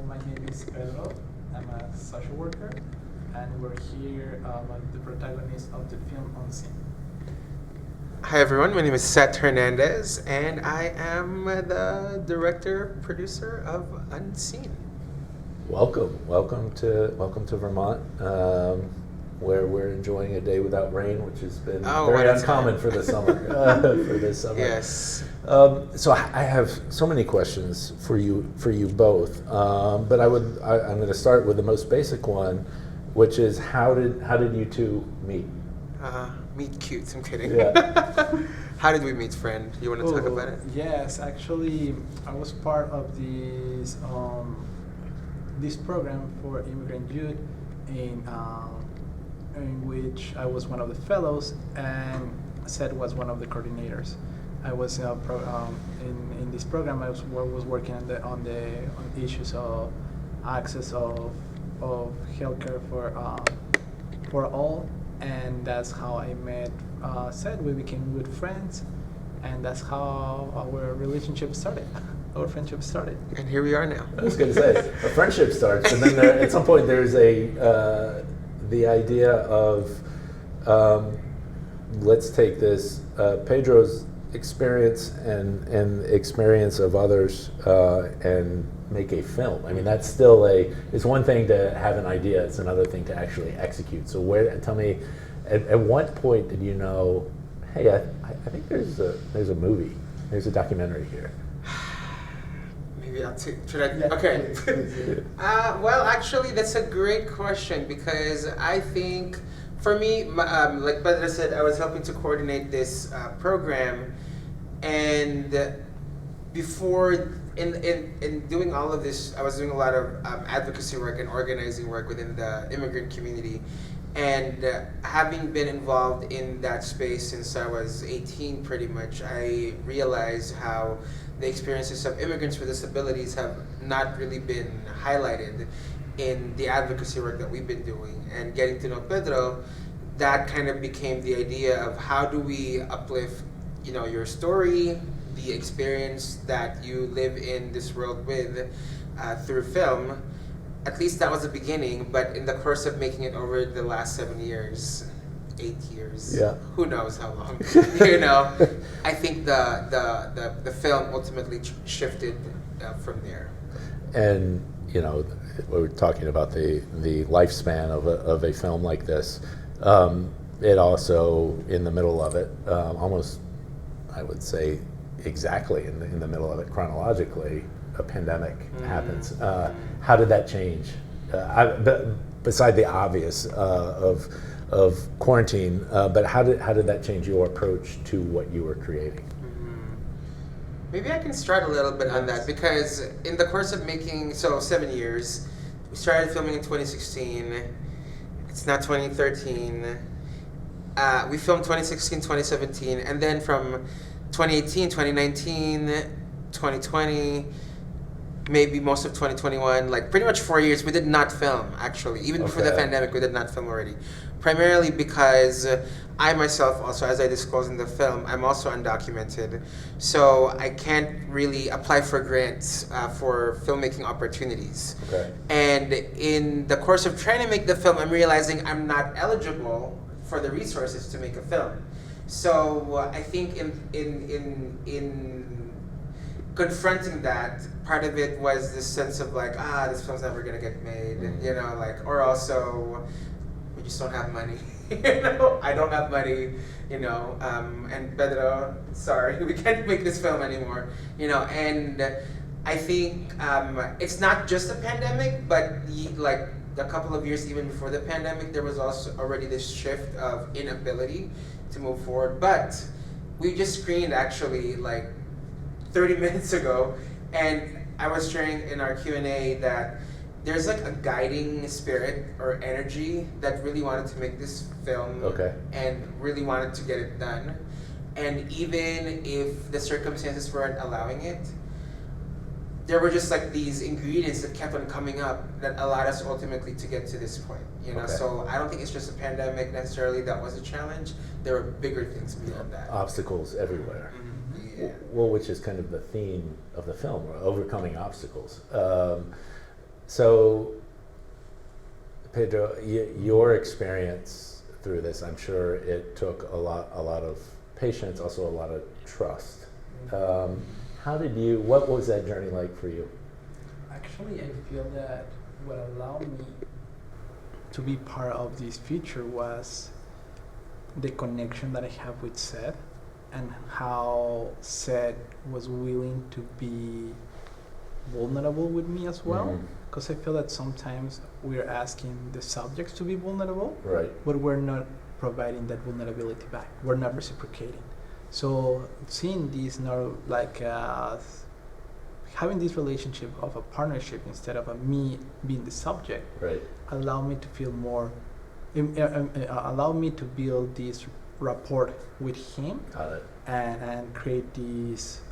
my name is Pedro. I'm a social worker, and we're here the protagonist of the film Unseen. Hi everyone, my name is Set Hernandez, and I am the director producer of Unseen. Welcome to Vermont, where we're enjoying a day without rain, which has been very uncommon for the summer. For this summer, Yes. So I have so many questions for you both, but I'm going to start with the most basic one, which is how did you two meet? Meet cute, I'm kidding. Yeah. How did we meet, friend? You want to talk about it? Yes, actually, I was part of this program for immigrant youth in which I was one of the fellows and Seth was one of the coordinators. I was in this program. I was working on the issues of access of healthcare for all, and that's how I met Seth. We became good friends, and that's how our relationship started. Our friendship started. And here we are now. I was going to say a friendship starts, and then at some point there's the idea of let's take this Pedro's experience and experience of others and make a film. I mean, that's still it's one thing to have an idea, it's another thing to actually execute. So tell me, at what point did you know, hey, I think there's a movie, there's a documentary here? Maybe should I? Yeah, Okay. please. Well, actually, that's a great question because I think, for me, like Pedro said, I was helping to coordinate this program, and before in doing all of this, I was doing a lot of advocacy work and organizing work within the immigrant community, and having been involved in that space since I was 18, pretty much, I realized how the experiences of immigrants with disabilities have not really been highlighted in the advocacy work that we've been doing. And getting to know Pedro, that kind of became the idea of how do we uplift, your story, the experience that you live in this world with through film. At least that was the beginning, but in the course of making it over the last 7 years, 8 years, yeah, who knows how long, I think the film ultimately shifted from there. And we're talking about the lifespan of a film like this. It also, in the middle of it, almost, I would say, exactly in the middle of it chronologically, a pandemic happens. How did that change? Beside the obvious of quarantine, but how did that change your approach to what you were creating? Maybe I can start a little bit on that because in the course of making 7 years, we started filming in 2016. It's now 2013. We filmed 2016, 2017, and then from 2018, 2019, 2020, maybe most of 2021, like pretty much 4 years, we did not film, actually. Even before the pandemic, we did not film already. Primarily because I myself also, as I disclose in the film, I'm also undocumented. So I can't really apply for grants for filmmaking opportunities. Okay. And in the course of trying to make the film, I'm realizing I'm not eligible for the resources to make a film. So I think in confronting that, part of it was this sense of like, this film's never gonna get made, or also we just don't have money. I don't have money, and Pedro, sorry, we can't make this film anymore, and I think it's not just a pandemic, but like a couple of years even before the pandemic, there was also already this shift of inability to move forward. But we just screened actually like 30 minutes ago, and I was sharing in our Q&A that there's like a guiding spirit or energy that really wanted to make this film and really wanted to get it done. And even if the circumstances weren't allowing it, there were just like these ingredients that kept on coming up that allowed us ultimately to get to this point. So I don't think it's just a pandemic necessarily that was a challenge. There were bigger things beyond that. Obstacles everywhere. Well, which is kind of the theme of the film, overcoming obstacles. So, Pedro, your experience through this, I'm sure it took a lot of patience, also a lot of trust. What was that journey like for you? Actually, I feel that what allowed me to be part of this feature was the connection that I have with Set, and how Set was willing to be vulnerable with me as well. Because I feel that sometimes we're asking the subjects to be vulnerable, Right. but we're not providing that vulnerability back. We're not reciprocating. So seeing this not like having this relationship of a partnership instead of me being the subject, Right. allow me to feel more, allow me to build this rapport with him, Got it. and create this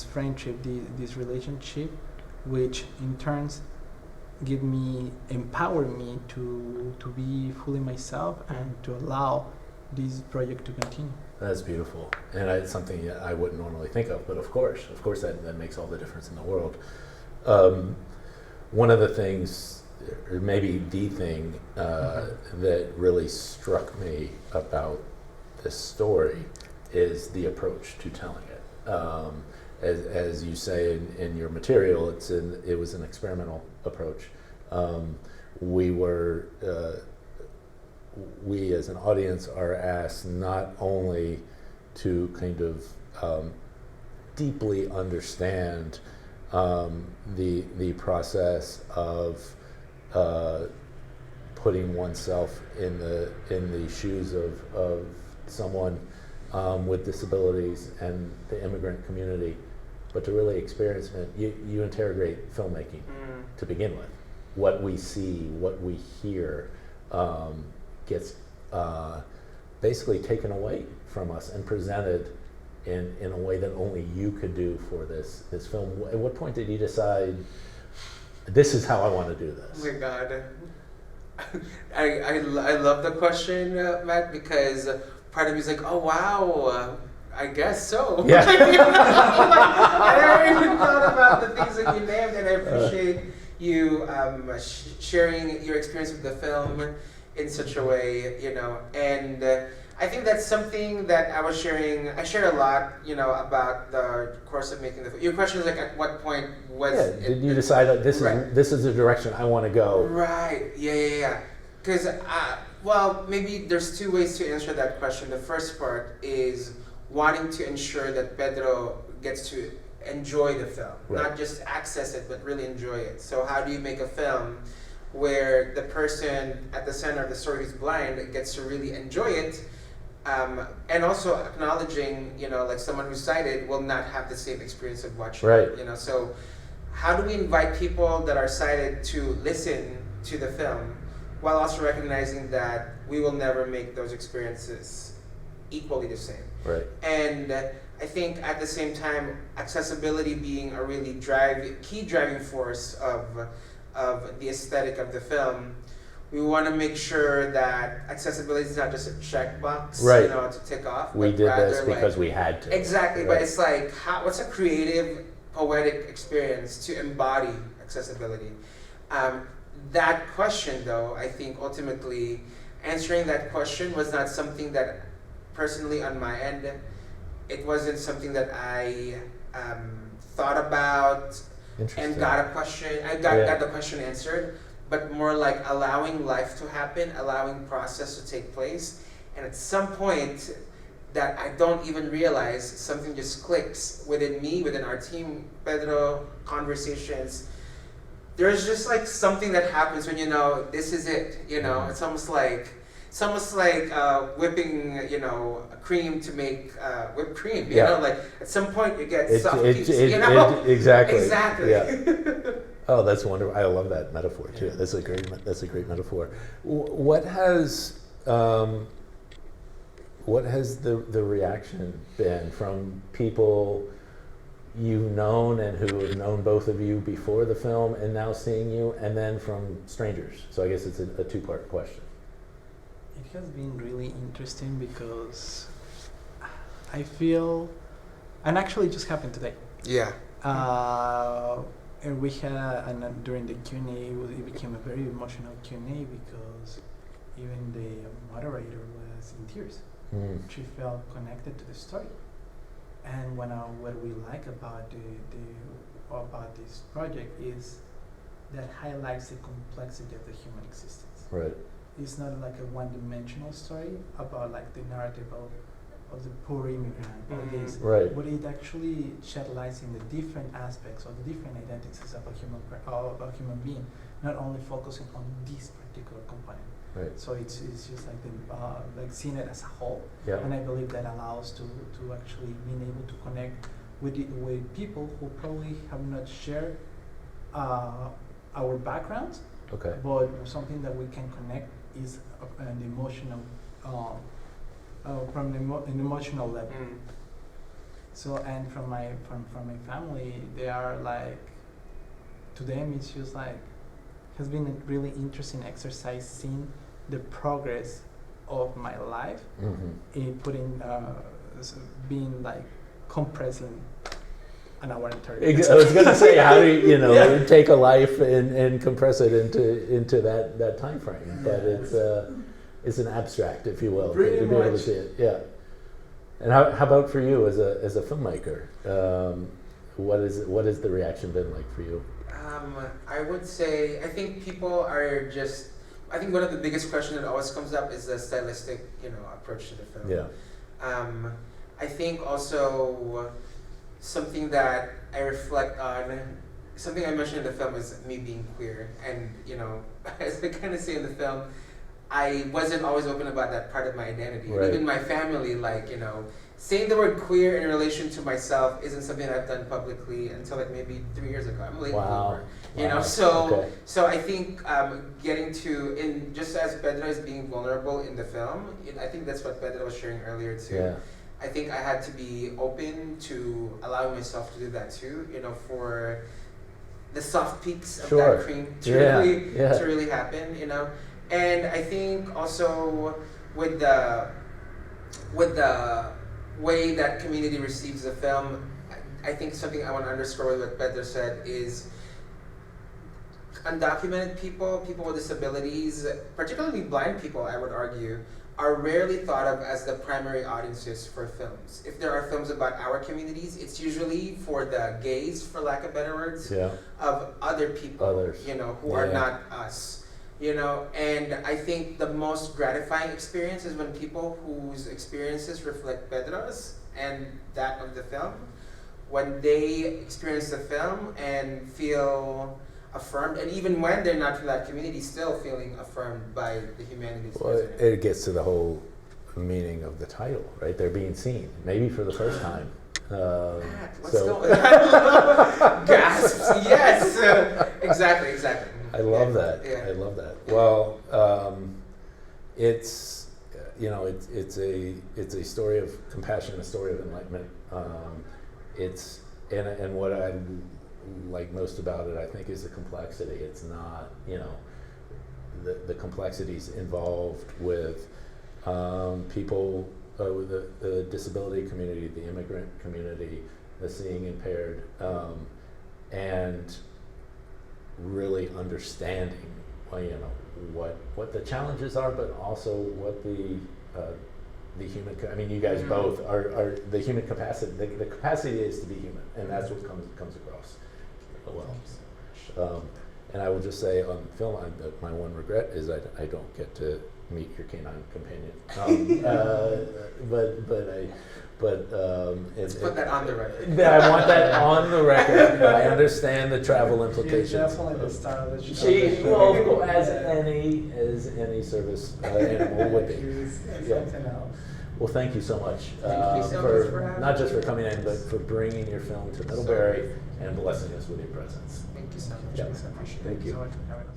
friendship, this relationship, which in turns empower me to be fully myself and to allow this project to continue. That's beautiful, and it's something that I wouldn't normally think of, but of course that makes all the difference in the world. One of the things, or maybe the thing, that really struck me about this story is the approach to telling it. As you say in your material, it was an experimental approach. We as an audience are asked not only to kind of deeply understand the process of putting oneself in the shoes of someone with disabilities and the immigrant community, but to really experience it. You interrogate filmmaking to begin with. What we see, what we hear, gets basically taken away from us and presented in a way that only you could do for this film. At what point did you decide, this is how I want to do this? Oh my God. I love the question, Matt, because part of me is like, oh wow, I guess so. Yeah. I never even thought about the things that you named, and I appreciate you sharing your experience with the film in such a way, and I think that's something that I share a lot, about the course of making the film. Your question is like, at what point was did you decide that this is the direction I want to go? Right, yeah. Because, well, maybe there's two ways to answer that question. The first part is wanting to ensure that Pedro gets to enjoy the film, not just access it, but really enjoy it. So how do you make a film where the person at the center of the story who's blind gets to really enjoy it, and also acknowledging, like someone who's sighted will not have the same experience of watching it, so how do we invite people that are sighted to listen to the film while also recognizing that we will never make those experiences equally the same? Right. And I think at the same time, accessibility being a really key driving force of the aesthetic of the film, we want to make sure that accessibility is not just a checkbox, to tick off. We did this because we had to. Exactly, but it's like, what's a creative, poetic experience to embody accessibility? That question, though, I think ultimately answering that question was not something that personally on my end, it wasn't something that I thought about and got a question. I got the question answered, but more like allowing life to happen, allowing process to take place, and at some point that I don't even realize, something just clicks within me, within our team, Pedro, conversations. There's just like something that happens when this is it. It's almost like whipping, cream to make whipped cream. You know, like at some point you get soft pieces. Exactly. Exactly. Yeah. Oh, that's wonderful. I love that metaphor too. Yeah. That's a great metaphor. What has the reaction been from people you've known and who have known both of you before the film and now seeing you, and then from strangers? So I guess it's a two-part question. It has been really interesting because I feel, and actually it just happened today. Yeah. and we had, and during the Q&A, it became a very emotional Q&A because even the moderator was in tears. She felt connected to the story. And what we like about about this project is that highlights the complexity of the human existence. Right. It's not like a one-dimensional story about like the narrative of the poor immigrant or this, Right. but it actually shed light in the different aspects or the different identities of a human being, not only focusing on this particular component. Right. So it's just like like seeing it as a whole, Yeah. and I believe that allows to actually being able to connect with people who probably have not shared our backgrounds, Okay. but something that we can connect is an emotional from an emotional level. So and from my family, they are like, to them it's just like has been a really interesting exercise seeing the progress of my life in putting being like compressing an hour and 30 minutes. I was going to say, how do you Yeah. take a life and compress it into that time frame? But it's an abstract, if you will, Pretty to be able to much. see it. Yeah. And how about for you as a filmmaker? What has the reaction been like for you? I would say, I think people are just, I think one of the biggest questions that always comes up is the stylistic, approach to the film. Yeah. I think also something that I reflect on, something I mentioned in the film is me being queer. And, as I kind of say in the film, I wasn't always open about that part of my identity. Right. Even my family, saying the word queer in relation to myself isn't something I've done publicly until maybe 3 years ago. I'm a late bloomer. Wow. So I think getting to, just as Pedro is being vulnerable in the film, I think that's what Pedro was sharing earlier too. Yeah. I think I had to be open to allowing myself to do that too, for the soft peaks of Sure. that cream to Yeah. to really happen, And I think also with the way that community receives the film, I think something I want to underscore with what Pedro said is undocumented people with disabilities, particularly blind people, I would argue, are rarely thought of as the primary audiences for films. If there are films about our communities, it's usually for the gaze, for lack of better words, Yeah. of other people, Others. who are not us. And I think the most gratifying experience is when people whose experiences reflect Pedro's and that of the film, when they experience the film and feel affirmed, and even when they're not from that community, still feeling affirmed by the humanities. Well, it gets to the whole meaning of the title, right? They're being seen, maybe for the first time. What's going on? Gasps! Yes, exactly. I love that. Yeah. I love that. Well, it's a story of compassion, a story of enlightenment. It's and what I like most about it, I think, is the complexity. It's not, the complexities involved with people with the disability community, the immigrant community, the seeing impaired, and really understanding, what the challenges are, but also what the human. I mean, you guys both are the human capacity. The capacity is to be human, and that's what comes across well. And I will just say on film, my one regret is I don't get to meet your canine companion. Let's put that on the record. I want that on the record. I understand the travel implications. She's definitely the star of the show. Well, of course, as any service animal would be. Yeah. Something else. Well, thank you so much, Thank you so much for having not me. just for coming in, but for bringing your film to Middlebury and blessing us with your presence. Thank you so much. Yeah. I appreciate it. Thank you. So much for having us.